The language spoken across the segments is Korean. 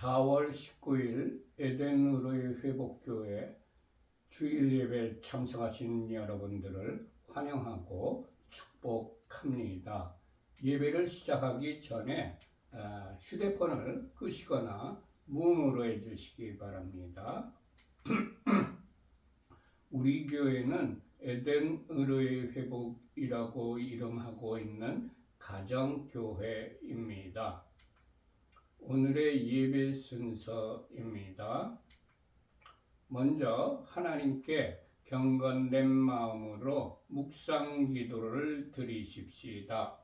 4월 19일 에덴의로의 회복교회 주일 예배 참석하신 여러분들을 환영하고 축복합니다. 예배를 시작하기 전에 휴대폰을 끄시거나 무음으로 해주시기 바랍니다. 우리 교회는 에덴의로의 회복이라고 이름하고 있는 가정교회입니다. 오늘의 예배 순서입니다. 먼저 하나님께 경건된 마음으로 묵상 기도를 드리십시다.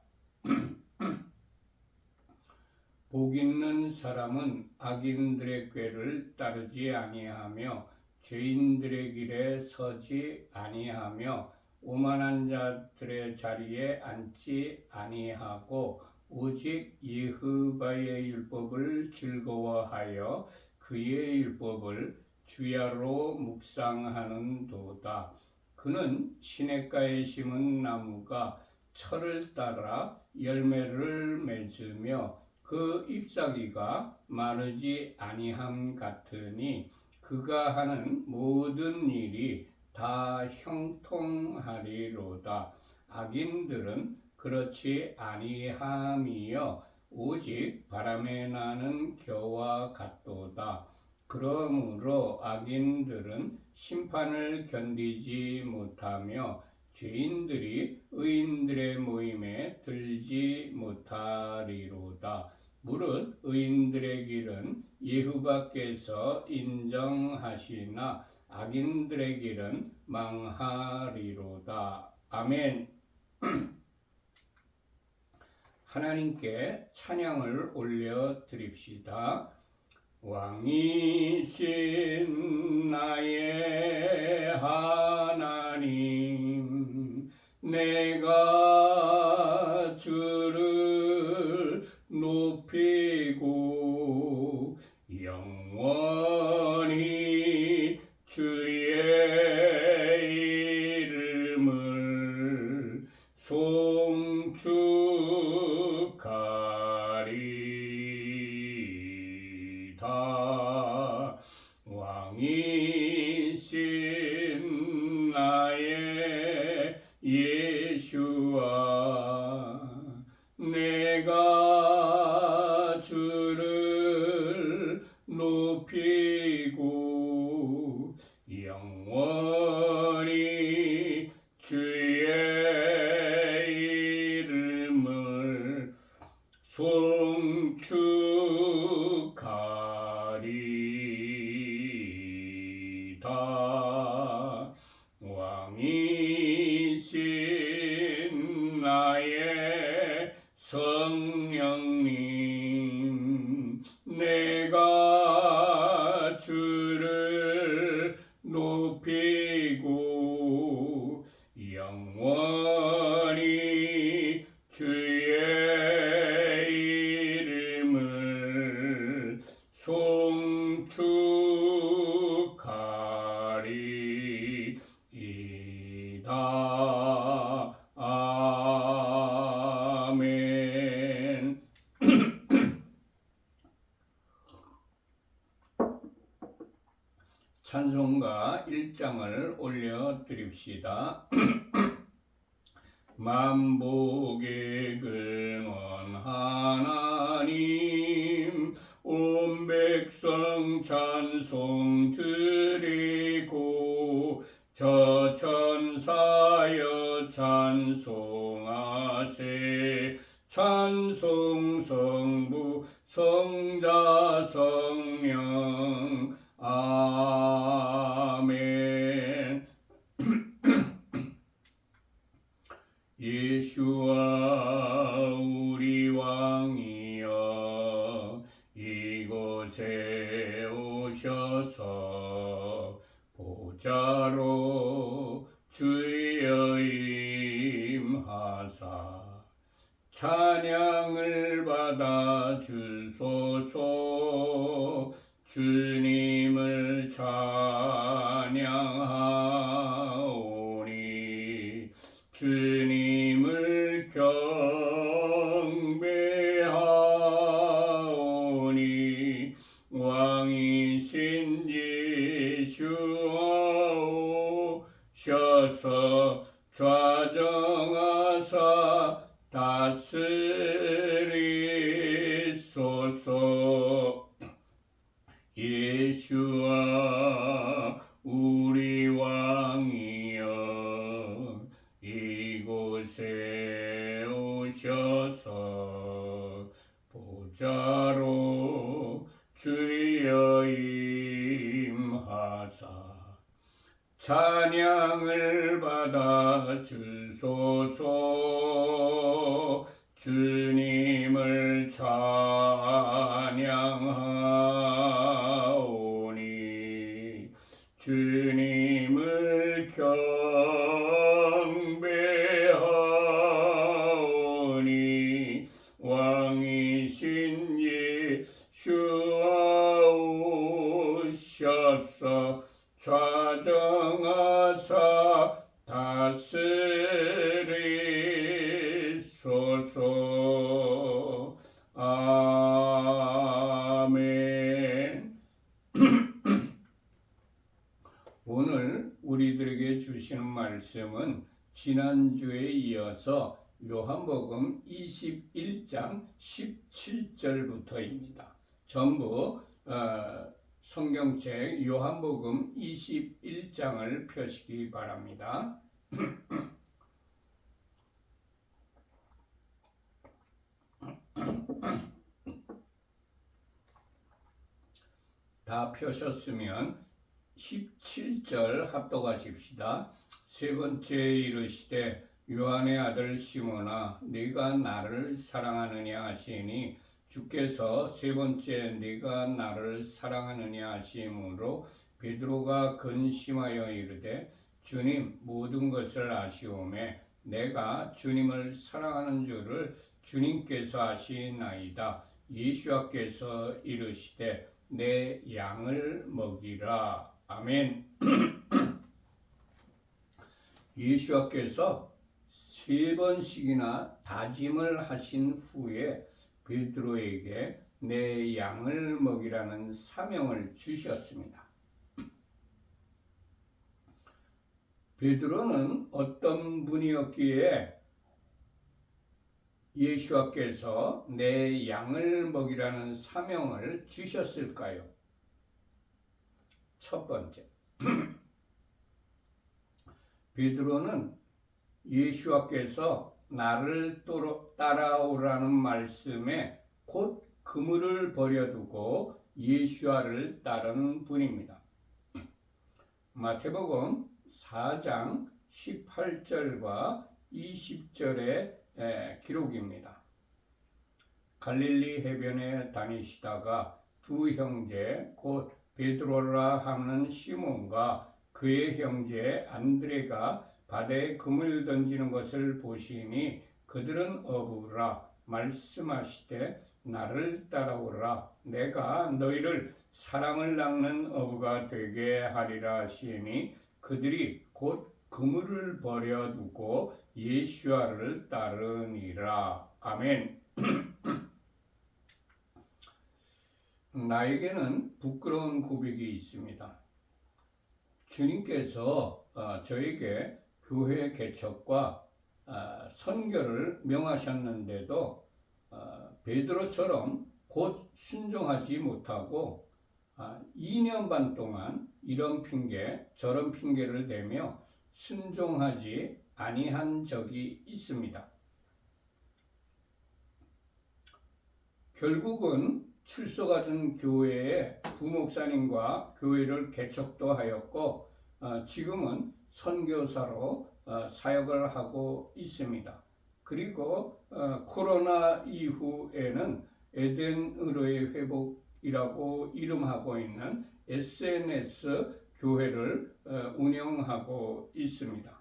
복 있는 사람은 악인들의 꾀를 따르지 아니하며 죄인들의 길에 서지 아니하며 오만한 자들의 자리에 앉지 아니하고 오직 여호와의 율법을 즐거워하여 그의 율법을 주야로 묵상하는도다. 그는 시냇가에 심은 나무가 철을 따라 열매를 맺으며 그 잎사귀가 마르지 아니함 같으니 그가 하는 모든 일이 다 형통하리로다. 악인들은 그렇지 아니함이여 오직 바람에 나는 겨와 같도다. 그러므로 악인들은 심판을 견디지 못하며 죄인들이 의인들의 모임에 들지 못하리로다. 무릇 의인들의 길은 여호와께서 인정하시나 악인들의 길은 망하리로다. 아멘. 하나님께 찬양을 올려드립시다. 왕이신 나의 하나님, 내가 주를 높이고 영원히 주의 이름을 송축하리다. 왕이신 나의 예수와 내가 주를 높이고 영원히 주의 이름을 송축하리다. 왕이신 나의 성령님, 내가 주를 높이고 영원히 주의 이름을 송축하리이다. 아멘. 찬송가 1장을 올려드립시다. 만복의 근원 하나님, 온 백성 찬송 드리고 저 천사여 찬송하세. 찬송 성부 성자 성령 아멘. 예수와 우리 왕이여 이곳에 오셔서 보좌로 주여 임하사 찬양을 받아 주소서. 주님을 찬양하오니 주님을 경배하오니 주셔서 좌정하사 다스리소서. 예수와 우리 왕이여 이곳에 오셔서 보좌로 주여 임하사 찬양을 받아 주소서. 주님을 찬양하오니 주님을 경배하오니 왕이신 예수와 오셔서 좌정하사 다스리소서. 아멘. 오늘 우리들에게 주시는 말씀은 지난주에 이어서 요한복음 21장 17절부터입니다. 전부 성경책 요한복음 21장을 펴시기 바랍니다. 다 펴셨으면 17절 합독하십시다. 세 번째 이르시되 요한의 아들 시몬아 네가 나를 사랑하느냐 하시니 주께서 세 번째 네가 나를 사랑하느냐 하심으로 베드로가 근심하여 이르되 주님 모든 것을 아시오매 내가 주님을 사랑하는 줄을 주님께서 아시나이다. 예수께서 이르시되 내 양을 먹이라. 아멘. 예수께서 세 번씩이나 다짐을 하신 후에 베드로에게 내 양을 먹이라는 사명을 주셨습니다. 베드로는 어떤 분이었기에 예수께서 내 양을 먹이라는 사명을 주셨을까요? 첫 번째, 베드로는 예수께서 나를 따라오라는 말씀에 곧 그물을 버려두고 예수를 따른 분입니다. 마태복음 4장 18절과 20절의 기록입니다. 갈릴리 해변에 다니시다가 두 형제 곧 베드로라 하는 시몬과 그의 형제 안드레가 바다에 그물 던지는 것을 보시니 그들은 어부라 말씀하시되 나를 따라오라 내가 너희를 사람을 낚는 어부가 되게 하리라 하시니 그들이 곧 그물을 버려두고 예수를 따르니라. 아멘. 나에게는 부끄러운 고백이 있습니다. 주님께서 저에게 교회 개척과 선교를 명하셨는데도 베드로처럼 곧 순종하지 못하고 2년 반 동안 이런 핑계 저런 핑계를 대며 순종하지 아니한 적이 있습니다. 결국은 출소가던 교회의 부목사님과 교회를 개척도 하였고 지금은 선교사로 사역을 하고 있습니다. 그리고 코로나 이후에는 에덴의로의 회복이라고 이름하고 있는 SNS 교회를 운영하고 있습니다.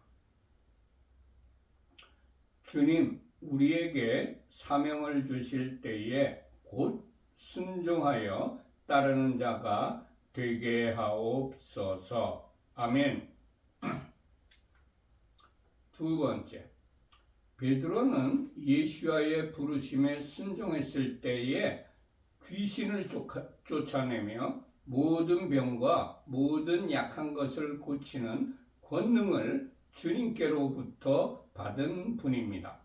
주님 우리에게 사명을 주실 때에 곧 순종하여 따르는 자가 되게 하옵소서. 아멘. 두 번째, 베드로는 예수와의 부르심에 순종했을 때에 귀신을 쫓아내며 모든 병과 모든 약한 것을 고치는 권능을 주님께로부터 받은 분입니다.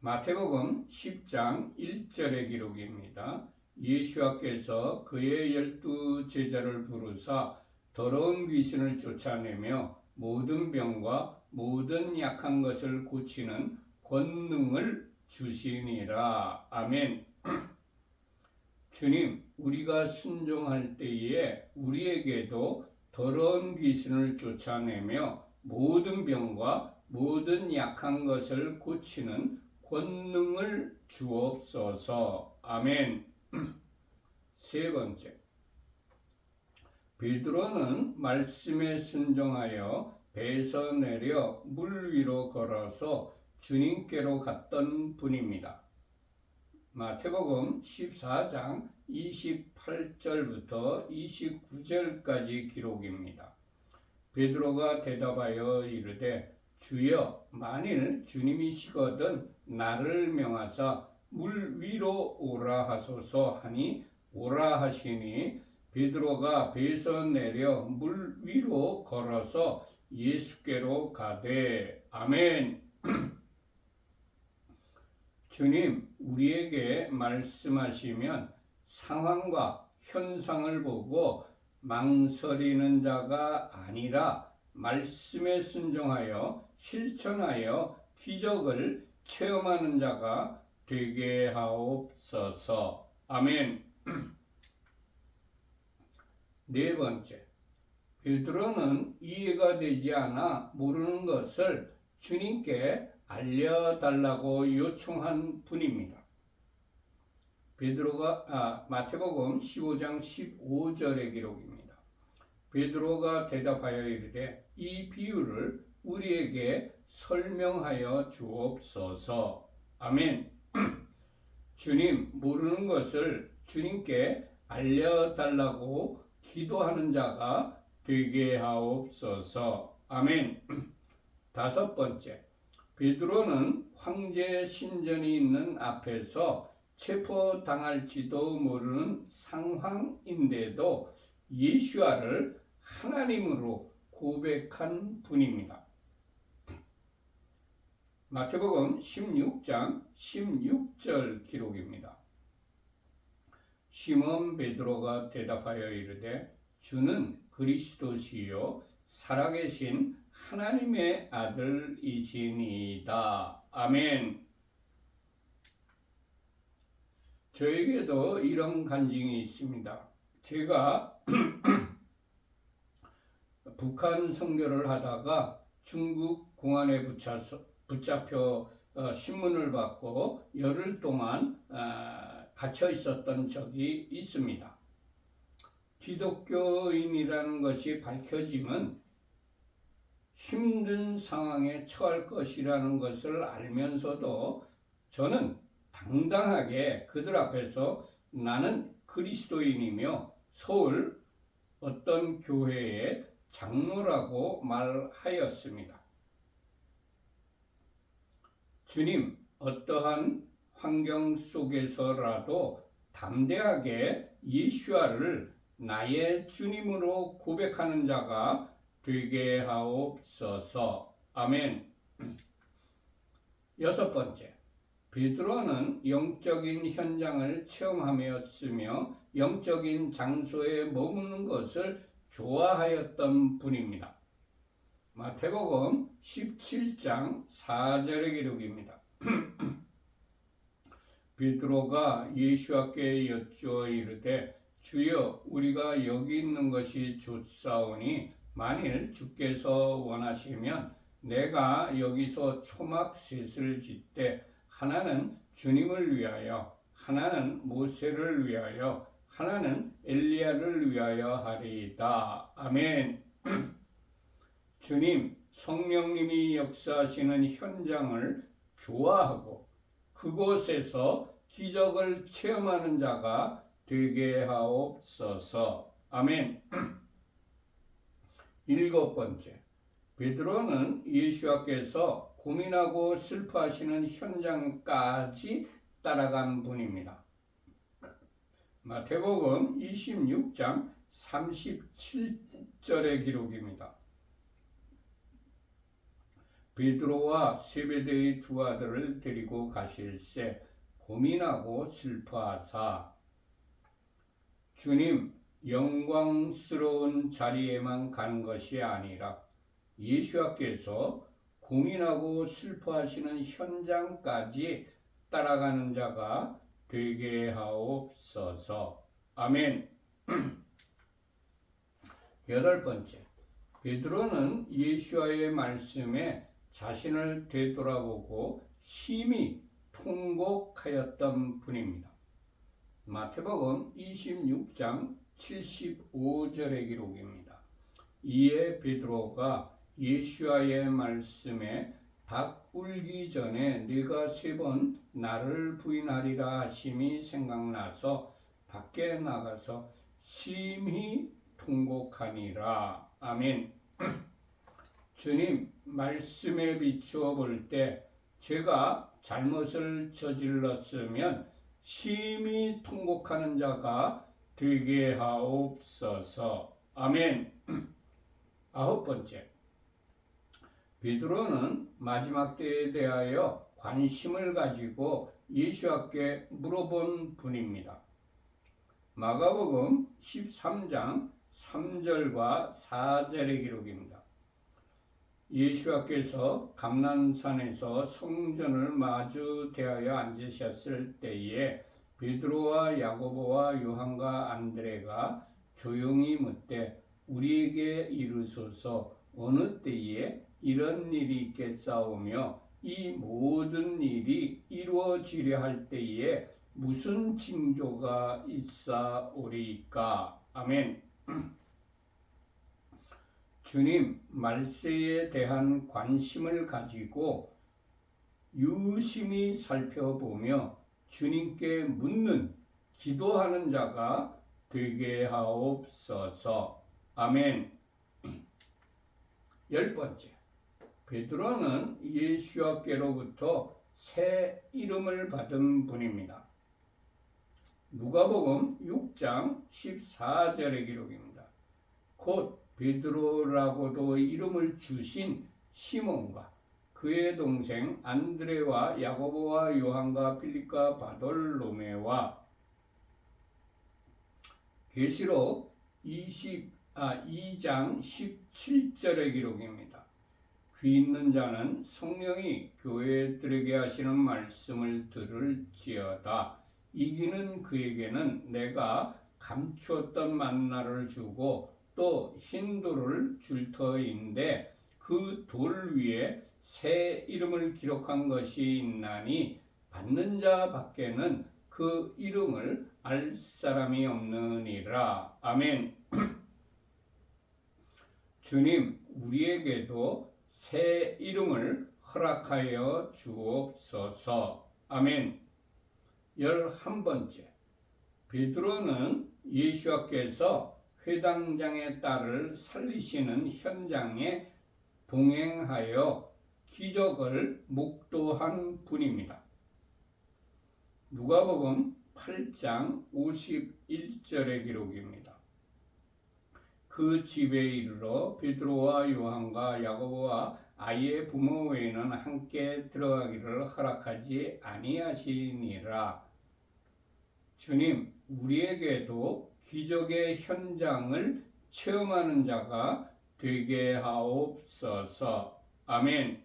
마태복음 10장 1절의 기록입니다. 예수께서 그의 12제자를 부르사 더러운 귀신을 쫓아내며 모든 병과 모든 약한 것을 고치는 권능을 주시니라. 아멘. 주님, 우리가 순종할 때에 우리에게도 더러운 귀신을 쫓아내며 모든 병과 모든 약한 것을 고치는 권능을 주옵소서. 아멘. 세 번째, 베드로는 말씀에 순종하여 배에서 내려 물 위로 걸어서 주님께로 갔던 분입니다. 마태복음 14장 28절부터 29절까지 기록입니다. 베드로가 대답하여 이르되 주여, 만일 주님이시거든 나를 명하사 물 위로 오라 하소서 하니 오라 하시니 베드로가 배에서 내려 물 위로 걸어서 예수께로 가되. 아멘. 주님, 우리에게 말씀하시면 상황과 현상을 보고 망설이는 자가 아니라 말씀에 순종하여 실천하여 기적을 체험하는 자가 되게 하옵소서. 아멘. 네 번째, 베드로는 이해가 되지 않아 모르는 것을 주님께 알려달라고 요청한 분입니다. 마태복음 15장 15절의 기록입니다. 베드로가 대답하여 이르되 이 비유를 우리에게 설명하여 주옵소서. 아멘. 주님, 모르는 것을 주님께 알려달라고 기도하는 자가 되게 하옵소서. 아멘. 다섯 번째, 베드로는 황제 신전이 있는 앞에서 체포당할지도 모르는 상황인데도 예수와를 하나님으로 고백한 분입니다. 마태복음 16장 16절 기록입니다. 시몬 베드로가 대답하여 이르되 주는 그리스도시요 살아계신 하나님의 아들이시니이다. 아멘. 저에게도 이런 간증이 있습니다. 제가 북한 선교를 하다가 중국 공안에 붙잡혀 신문을 받고 열흘 동안 갇혀 있었던 적이 있습니다. 기독교인이라는 것이 밝혀지면 힘든 상황에 처할 것이라는 것을 알면서도 저는 당당하게 그들 앞에서 나는 그리스도인이며 서울 어떤 교회의 장로라고 말하였습니다. 주님, 어떠한 환경 속에서라도 담대하게 예수와를 나의 주님으로 고백하는 자가 되게 하옵소서. 아멘. 여섯 번째, 베드로는 영적인 현장을 체험하였으며 영적인 장소에 머무는 것을 좋아하였던 분입니다. 마태복음 17장 4절의 기록입니다. 베드로가 예수께 여쭈어 이르되 주여, 우리가 여기 있는 것이 좋사오니 만일 주께서 원하시면 내가 여기서 초막 셋을 짓되 하나는 주님을 위하여, 하나는 모세를 위하여, 하나는 엘리야를 위하여 하리이다. 아멘. 주님, 성령님이 역사하시는 현장을 좋아하고 그곳에서 기적을 체험하는 자가 되게 하옵소서. 아멘. 일곱 번째, 베드로는 예수께서 고민하고 슬퍼하시는 현장까지 따라간 분입니다. 마태복음 26장 37절의 기록입니다. 베드로와 세베대의 두 아들을 데리고 가실새 고민하고 슬퍼하사 주님 영광스러운 자리에만 가는 것이 아니라 예수께서 고민하고 슬퍼하시는 현장까지 따라가는 자가 되게 하옵소서. 아멘. 여덟 번째, 베드로는 예수와의 말씀에 자신을 되돌아보고 심히 통곡하였던 분입니다. 마태복음 26장 75절의 기록입니다. 이에 베드로가 예수와의 말씀에 닭 울기 전에 네가 3번 나를 부인하리라 하심이 생각나서 밖에 나가서 심히 통곡하니라. 아멘. 주님 말씀에 비추어 볼 때 제가 잘못을 저질렀으면 심히 통곡하는 자가 되게 하옵소서. 아멘. 아홉 번째, 베드로는 마지막 때에 대하여 관심을 가지고 예수께 물어본 분입니다. 마가복음 13장 3절과 4절의 기록입니다. 예수께서 감난산에서 성전을 마주 대하여 앉으셨을 때에 베드로와 야고보와 요한과 안드레가 조용히 묻되 우리에게 이르소서 어느 때에 이런 일이 있겠사오며 이 모든 일이 이루어지려 할 때에 무슨 징조가 있사오리이까. 아멘. 주님 말세에 대한 관심을 가지고 유심히 살펴보며 주님께 묻는 기도하는 자가 되게 하옵소서. 아멘. 열 번째, 베드로는 예수께로부터 새 이름을 받은 분입니다. 누가복음 6장 14절의 기록입니다. 곧 베드로라고도 이름을 주신 시몬과 그의 동생 안드레와 야고보와 요한과 필립과 바돌로메와 계시록 2장 17절의 기록입니다. 귀 있는 자는 성령이 교회들에게 하시는 말씀을 들을지어다. 이기는 그에게는 내가 감추었던 만나를 주고 또 흰돌을 줄 터인데 그 돌 위에 새 이름을 기록한 것이 있나니 받는 자 밖에는 그 이름을 알 사람이 없느니라. 아멘. 주님 우리에게도 새 이름을 허락하여 주옵소서. 아멘. 11번째, 베드로는 예수께서 회당장의 딸을 살리시는 현장에 동행하여 기적을 목도한 분입니다. 누가복음 8장 51절의 기록입니다. 그 집에 이르러 베드로와 요한과 야고보와 아이의 부모 외에는 함께 들어가기를 허락하지 아니하시니라. 주님 우리에게도 기적의 현장을 체험하는 자가 되게 하옵소서. 아멘.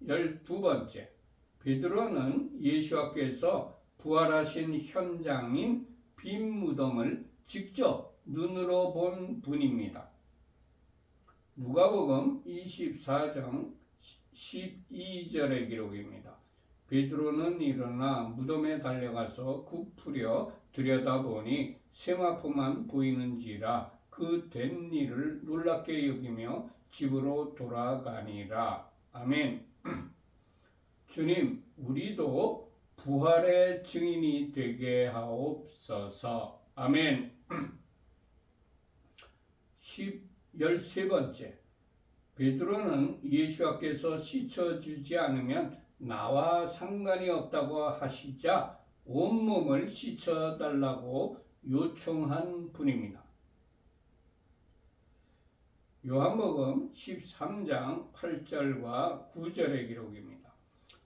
12번째, 베드로는 예수께서 부활하신 현장인 빈 무덤을 직접 눈으로 본 분입니다. 누가복음 24장 12절의 기록입니다. 베드로는 일어나 무덤에 달려가서 굽으려 들여다보니 세마포만 보이는지라 그 된 일을 놀랍게 여기며 집으로 돌아가니라. 아멘. 주님 우리도 부활의 증인이 되게 하옵소서. 아멘. 13번째, 베드로는 예수께서 씻어주지 않으면 나와 상관이 없다고 하시자 온몸을 씻어달라고 요청한 분입니다. 요한복음 13장 8절과 9절의 기록입니다.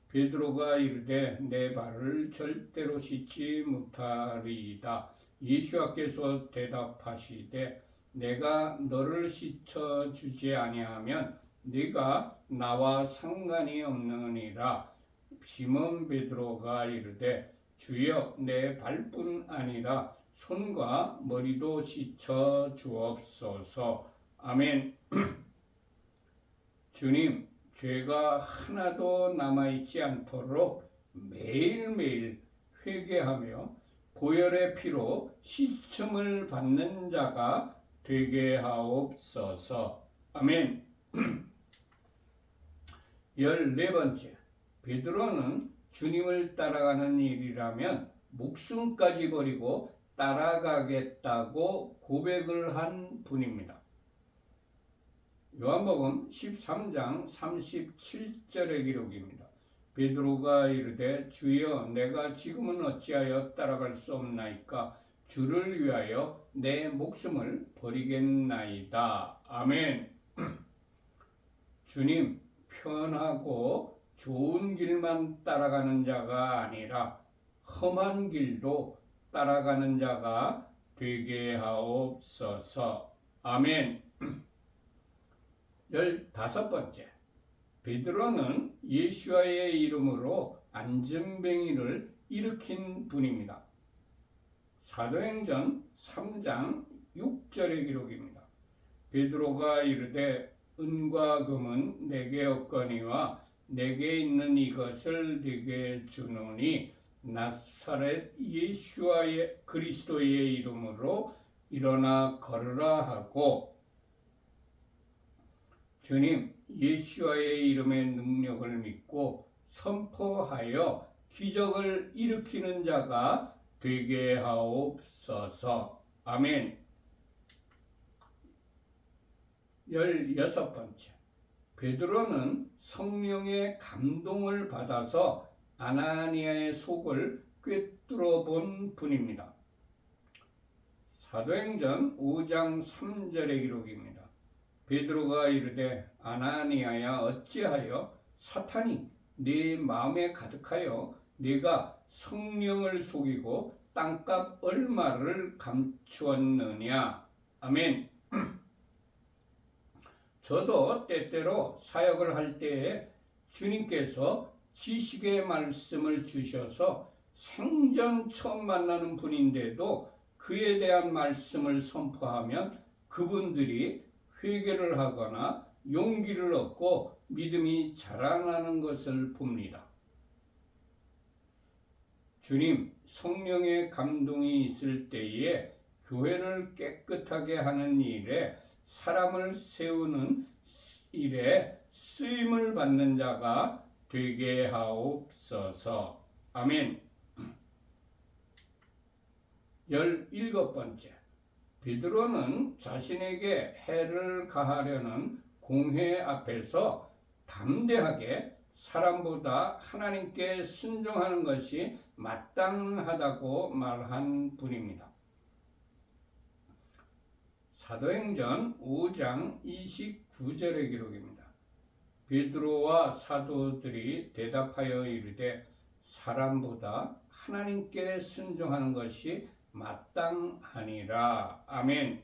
베드로가 이르되 내 발을 절대로 씻지 못하리이다. 예수께서 대답하시되 내가 너를 씻어 주지 아니하면 네가 나와 상관이 없느니라. 시몬 베드로가 이르되 주여 내 발뿐 아니라 손과 머리도 씻어 주옵소서. 아멘. 주님, 죄가 하나도 남아있지 않도록 매일매일 회개하며 보혈의 피로 씻음을 받는 자가 되게 하옵소서. 아멘. 14번째, 베드로는 주님을 따라가는 일이라면 목숨까지 버리고 따라가겠다고 고백을 한 분입니다. 요한복음 13장 37절의 기록입니다. 베드로가 이르되 주여 내가 지금은 어찌하여 따라갈 수 없나이까? 주를 위하여 내 목숨을 버리겠나이다. 아멘. 주님, 편하고 좋은 길만 따라가는 자가 아니라 험한 길도 따라가는 자가 되게 하옵소서. 아멘. 15번째, 베드로는 예수와의 이름으로 안전뱅이를 일으킨 분입니다. 사도행전 3장 6절의 기록입니다. 베드로가 이르되 은과 금은 내게 없거니와 내게 있는 이것을 네게 주노니 나사렛 예수와의 그리스도의 이름으로 일어나 걸으라 하고, 주님 예수와의 이름의 능력을 믿고 선포하여 기적을 일으키는 자가 되게 하옵소서. 아멘. 16번째, 베드로는 성령의 감동을 받아서 아나니아의 속을 꿰뚫어 본 분입니다. 사도행전 5장 3절의 기록입니다. 베드로가 이르되 아나니아야 어찌하여 사탄이 네 마음에 가득하여 네가 성령을 속이고 땅값 얼마를 감추었느냐. 아멘. 저도 때때로 사역을 할 때에 주님께서 지식의 말씀을 주셔서 생전 처음 만나는 분인데도 그에 대한 말씀을 선포하면 그분들이 회개를 하거나 용기를 얻고 믿음이 자라나는 것을 봅니다. 주님, 성령의 감동이 있을 때에 교회를 깨끗하게 하는 일에 사람을 세우는 일에 쓰임을 받는 자가 되게 하옵소서. 아멘. 17번째, 베드로는 자신에게 해를 가하려는 공회 앞에서 담대하게 사람보다 하나님께 순종하는 것이 마땅하다고 말한 분입니다. 사도행전 5장 29절의 기록입니다. 베드로와 사도들이 대답하여 이르되 사람보다 하나님께 순종하는 것이 마땅하니라. 아멘.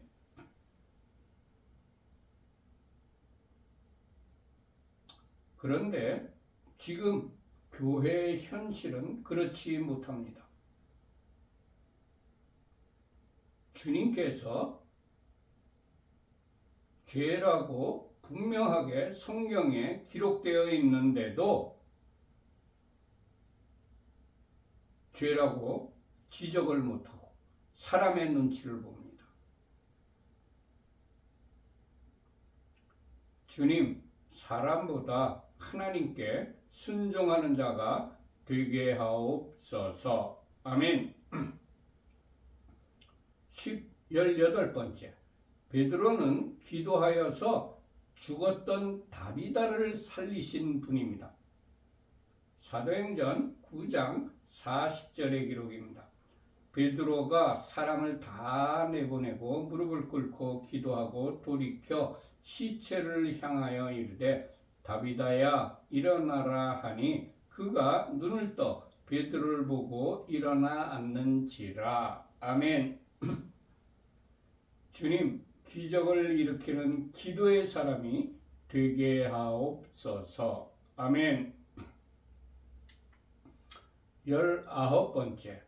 그런데 지금 교회의 현실은 그렇지 못합니다. 주님께서 죄라고 분명하게 성경에 기록되어 있는데도 죄라고 지적을 못하고 사람의 눈치를 봅니다. 주님, 사람보다 하나님께 순종하는 자가 되게 하옵소서. 아멘. 18번째, 베드로는 기도하여서 죽었던 다비다를 살리신 분입니다. 사도행전 9장 40절의 기록입니다. 베드로가 사람을 다 내보내고 무릎을 꿇고 기도하고 돌이켜 시체를 향하여 이르되 다비다야 일어나라 하니 그가 눈을 떠 베드로를 보고 일어나 앉는지라. 아멘. 주님, 기적을 일으키는 기도의 사람이 되게 하옵소서. 아멘. 19번째,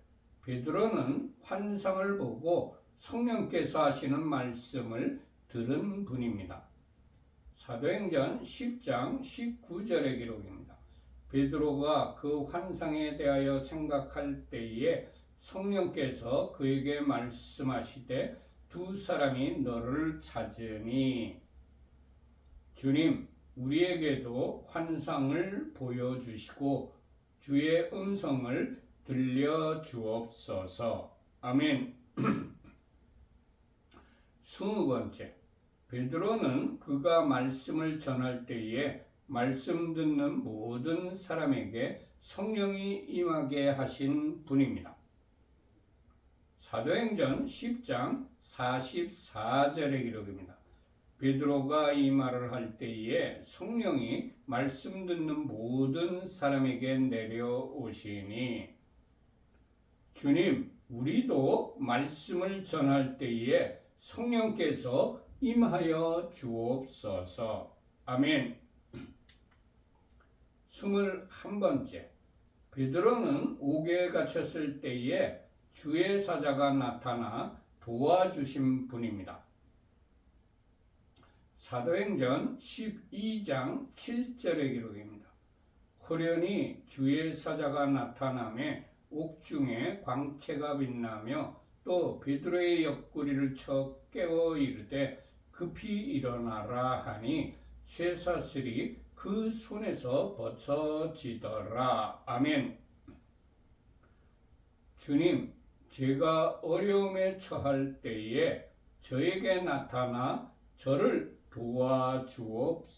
베드로는 환상을 보고 성령께서 하시는 말씀을 들은 분입니다. 사도행전 10장 19절의 기록입니다. 베드로가 그 환상에 대하여 생각할 때에 성령께서 그에게 말씀하시되 두 사람이 너를 찾으니. 주님, 우리에게도 환상을 보여주시고 주의 음성을 들려주옵소서. 아멘. 20번째, 베드로는 그가 말씀을 전할 때에 말씀 듣는 모든 사람에게 성령이 임하게 하신 분입니다. 사도행전 10장 44절의 기록입니다. 베드로가 이 말을 할 때에 성령이 말씀 듣는 모든 사람에게 내려오시니. 주님, 우리도 말씀을 전할 때에 성령께서 임하여 주옵소서. 아멘. 21번째, 베드로는 옥에 갇혔을 때에 주의 사자가 나타나 도와주신 분입니다. 사도행전 12장 7절의 기록입니다. 호련히 주의 사자가 나타나며 옥중에 광채가 빛나며 또 베드로의 옆구리를 쳐 깨워 이르되 급히 일어나라 하니 쇠사슬이 그 손에서 벗어지더라. 아멘. 주님, 제가 어려움에 처할 때에 저에게 나타나 저를 도와주옵소서.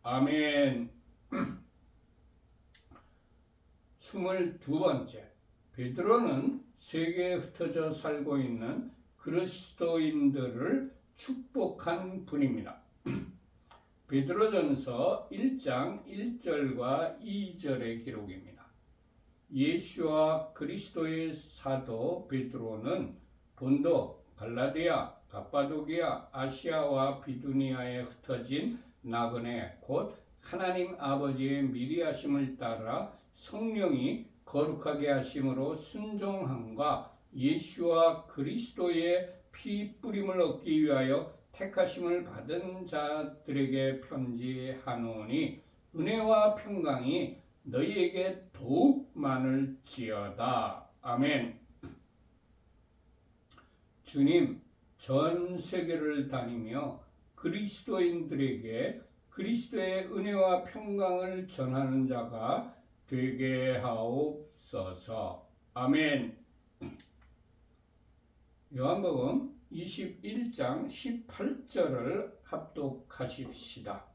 아멘. 22번째, 베드로는 세계에 흩어져 살고 있는 그리스도인들을 축복한 분입니다. 베드로전서 1장 1절과 2절의 기록입니다. 예수와 그리스도의 사도 베드로는 본도, 갈라디아, 갑바도기아, 아시아와 비두니아에 흩어진 나그네 곧 하나님 아버지의 미리 하심을 따라 성령이 거룩하게 하심으로 순종함과 예수와 그리스도의 피 뿌림을 얻기 위하여 택하심을 받은 자들에게 편지하노니 은혜와 평강이 너희에게 더욱 많을지어다. 아멘. 주님, 전 세계를 다니며 그리스도인들에게 그리스도의 은혜와 평강을 전하는 자가 되게 하옵소서. 아멘. 요한복음 21장 18절을 합독하십시다.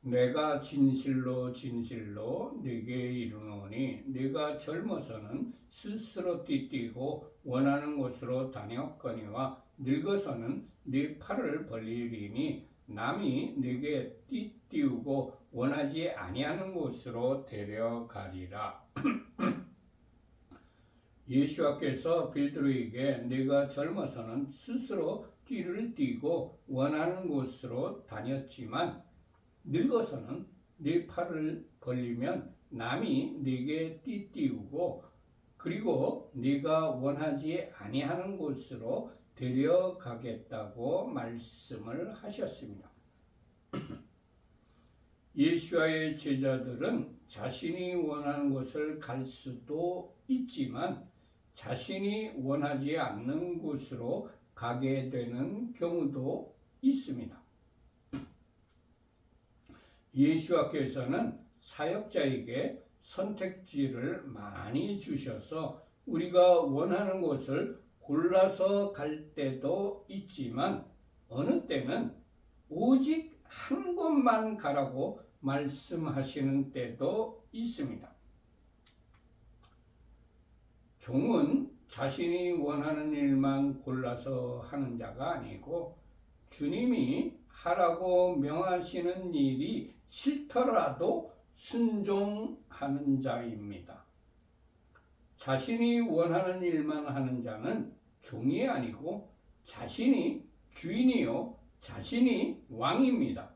내가 진실로 진실로 네게 이르노니 네가 젊어서는 스스로 띠띠고 원하는 곳으로 다녔거니와 늙어서는 네 팔을 벌리리니 남이 네게 띠띠우고 원하지 아니하는 곳으로 데려가리라. 예수께서 베드로에게 네가 젊어서는 스스로 띠를 띠고 원하는 곳으로 다녔지만 늙어서는 네 팔을 벌리면 남이 네게 띠띠우고 그리고 네가 원하지 아니하는 곳으로 데려가겠다고 말씀을 하셨습니다. 예수와의 제자들은 자신이 원하는 곳을 갈 수도 있지만 자신이 원하지 않는 곳으로 가게 되는 경우도 있습니다. 예수께서는 사역자에게 선택지를 많이 주셔서 우리가 원하는 곳을 골라서 갈 때도 있지만 어느 때는 오직 한 곳만 가라고 말씀하시는 때도 있습니다. 종은 자신이 원하는 일만 골라서 하는 자가 아니고 주님이 하라고 명하시는 일이 싫더라도 순종하는 자입니다. 자신이 원하는 일만 하는 자는 종이 아니고 자신이 주인이요 자신이 왕입니다.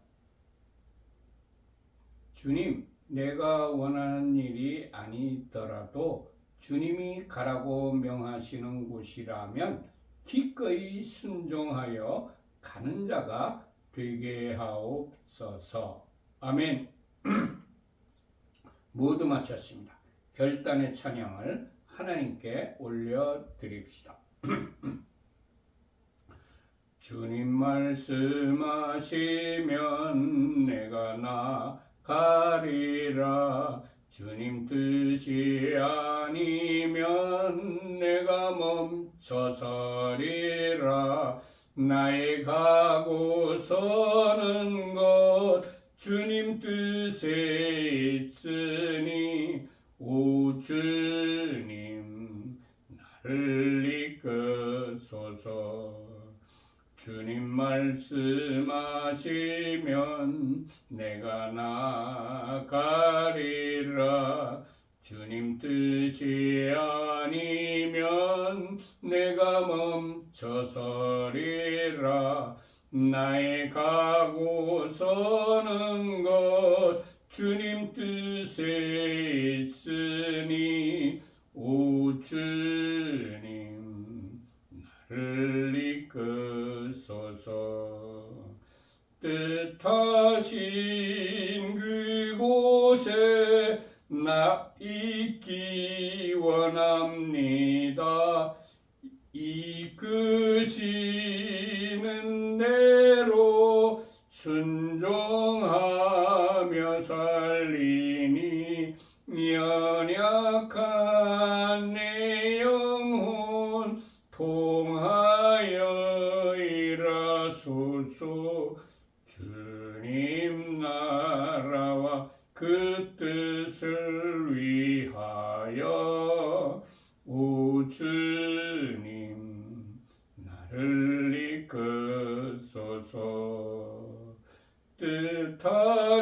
주님, 내가 원하는 일이 아니더라도 주님이 가라고 명하시는 곳이라면 기꺼이 순종하여 가는 자가 되게 하옵소서. 아멘. 모두 마쳤습니다. 결단의 찬양을 하나님께 올려드립시다. 주님 말씀하시면 내가 나가리라. 주님 뜻이 아니면 내가 멈춰서리라. 나의 가고 서는 것 주님 뜻에 있으니 오 주님 나를 이끄소서. 주님 말씀하시면 내가 나가리라. 주님 뜻이 아니면 내가 멈춰서리라. 나의 가고 서는 것 주님 뜻에 있으니 오 주님 나를 이끄소서. 뜻하신 그곳에 나 있기 원합니다. 이끄시는 대로 순종하며 살리니 연약한 내 영혼 통하여 일하소서. 주님 나라와 그 뜻을 위하여 오 주님 나를 이끄소서.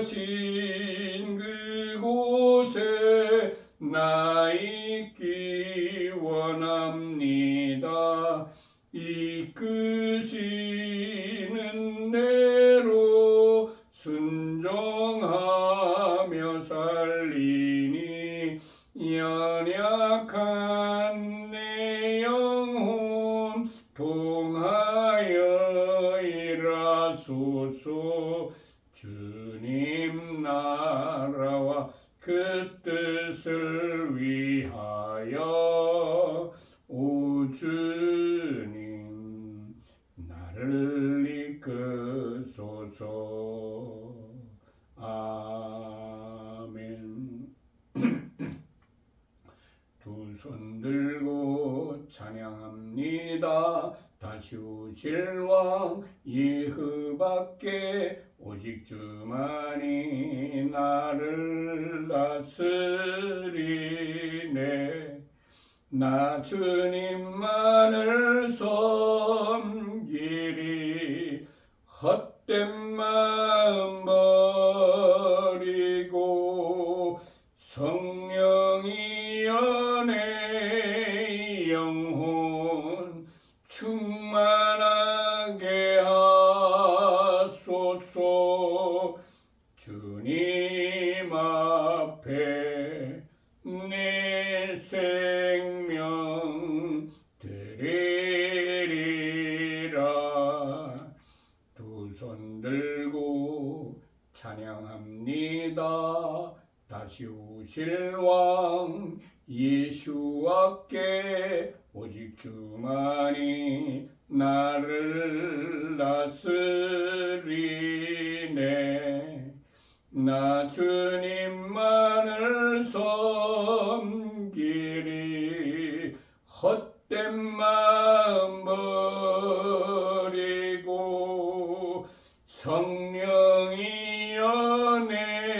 뜻하신 그곳에 나 있기 원합니다. 이끄시는 대로 순종하며 살리니 연약한 내 영혼 통하여 일하소서. 주님 나라와 그 뜻을 위하여 오 주님 나를 이끄소서. 아멘. 두 손 들고 찬양합니다. 다시 오실 왕 예후밖에 오직 주만이 나를 다스리네. 나 주님만을 섬기리. 헛된 마음 버리고 성령이여 내 영혼 충만하게 하소서. 주님 앞에 내 생명 드리리라. 두 손 들고 찬양합니다. 다시 오실 왕 예수와께 오직 주만이 나를 다스리네. 나 주님만을 섬기리. 헛된 마음 버리고 성령이여 내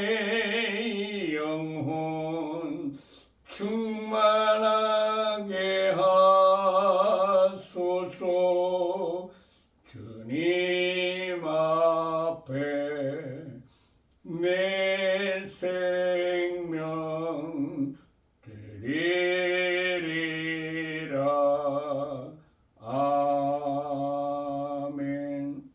주님 앞에 내 생명 드리리라. 아멘.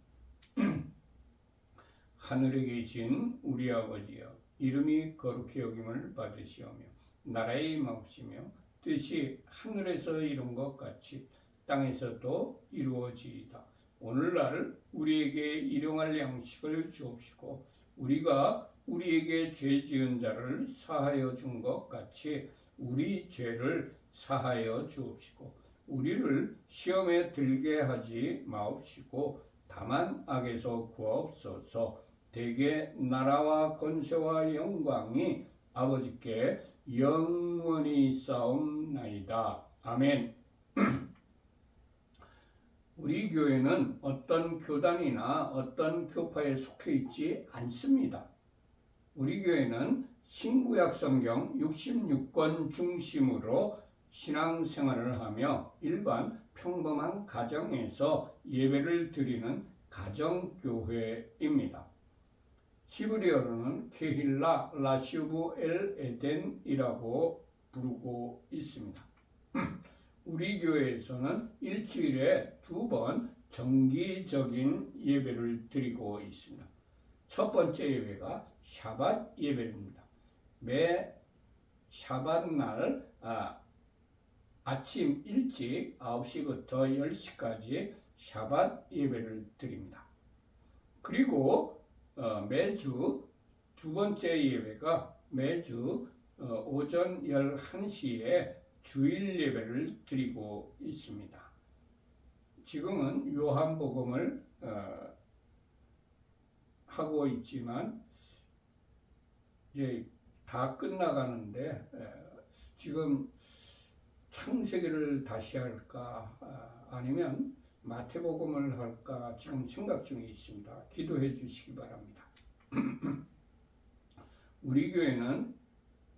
하늘에 계신 우리 아버지여, 이름이 거룩히 여김을 받으시오며 나라의 임하옵시며 뜻이 하늘에서 이룬 것 같이 땅에서도 이루어지이다. 오늘날 우리에게 일용할 양식을 주옵시고 우리가 우리에게 죄 지은 자를 사하여 준 것 같이 우리 죄를 사하여 주옵시고 우리를 시험에 들게 하지 마옵시고 다만 악에서 구하옵소서. 대개 나라와 권세와 영광이 아버지께 영원히 있사옵나이다. 아멘. 우리 교회는 어떤 교단이나 어떤 교파에 속해 있지 않습니다. 우리 교회는 신구약 성경 66권 중심으로 신앙생활을 하며 일반 평범한 가정에서 예배를 드리는 가정교회입니다. 히브리어로는 케힐라 라시우브 엘 에덴이라고 부르고 있습니다. 우리 교회에서는 일주일에 2번 정기적인 예배를 드리고 있습니다. 첫 번째 예배가 샤밧 예배입니다. 매 샤밧 날 아침 일찍 9시부터 10시까지 샤밧 예배를 드립니다. 그리고 매주 두 번째 예배가 매주 오전 11시에 주일 예배를 드리고 있습니다. 지금은 요한복음을 하고 있지만 이제 다 끝나가는데 지금 창세기를 다시 할까 아니면 마태복음을 할까 지금 생각 중에 있습니다. 기도해 주시기 바랍니다. 우리 교회는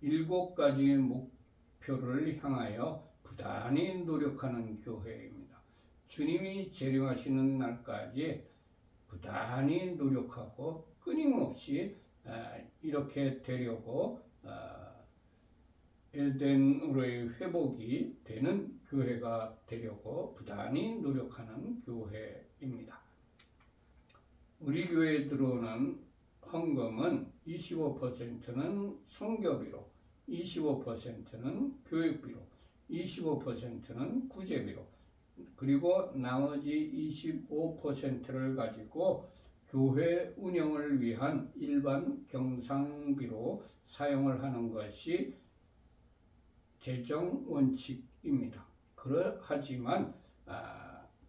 7가지 목표를 향하여 부단히 노력하는 교회입니다. 주님이 재림하시는 날까지 부단히 노력하고 끊임없이 이렇게 되려고 에덴으로의 회복이 되는 교회가 되려고 부단히 노력하는 교회입니다. 우리 교회에 들어오는 헌금은 25%는 선교비로, 25%는 교육비로, 25%는 구제비로, 그리고 나머지 25%를 가지고 교회 운영을 위한 일반 경상비로 사용을 하는 것이 재정 원칙입니다. 하지만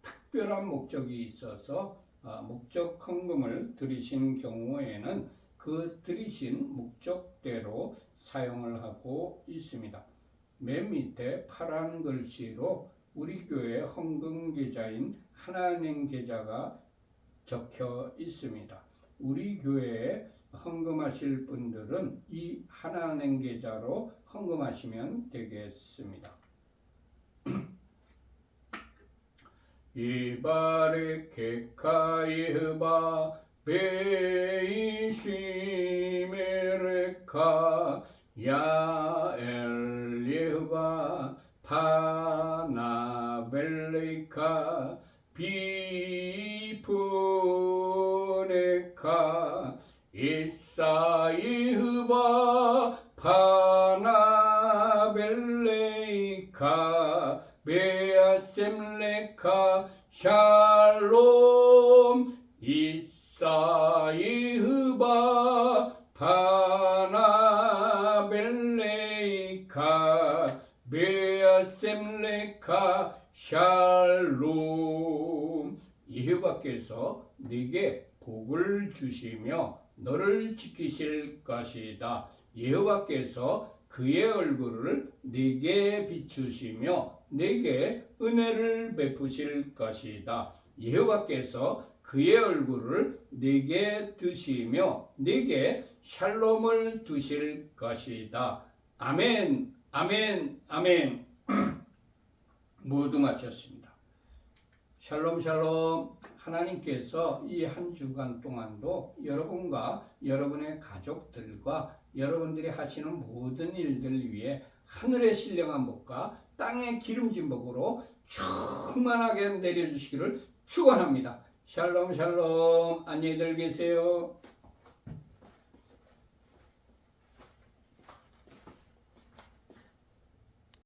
특별한 목적이 있어서 목적 헌금을 드리신 경우에는 그 드리신 목적대로 사용을 하고 있습니다. 맨 밑에 파란 글씨로 우리 교회 헌금 계좌인 하나은행 계좌가 적혀 있습니다. 우리 교회에 헌금하실 분들은 이 하나은행 계좌로 헌금하시면 되겠습니다. 이바르케 카이흐바 베이시메르카 야엘리흐바 파나벨리카 비푸네카 이사이흐바 파나벨레이카 베아셈레카 샬롬 이사이흐바 파나벨레이카 베아셈레카 샬롬. 여호와께서 네게 복을 주시며 너를 지키실 것이다. 여호와께서 그의 얼굴을 네게 비추시며 네게 은혜를 베푸실 것이다. 여호와께서 그의 얼굴을 네게 드시며 네게 샬롬을 두실 것이다. 아멘, 아멘, 아멘. 모두 마쳤습니다. 샬롬 샬롬. 하나님께서 이 한 주간 동안도 여러분과 여러분의 가족들과 여러분들이 하시는 모든 일들을 위해 하늘의 신령한 복과 땅의 기름진 복으로 충만하게 내려주시기를 축원합니다. 샬롬 샬롬. 안녕히들 계세요.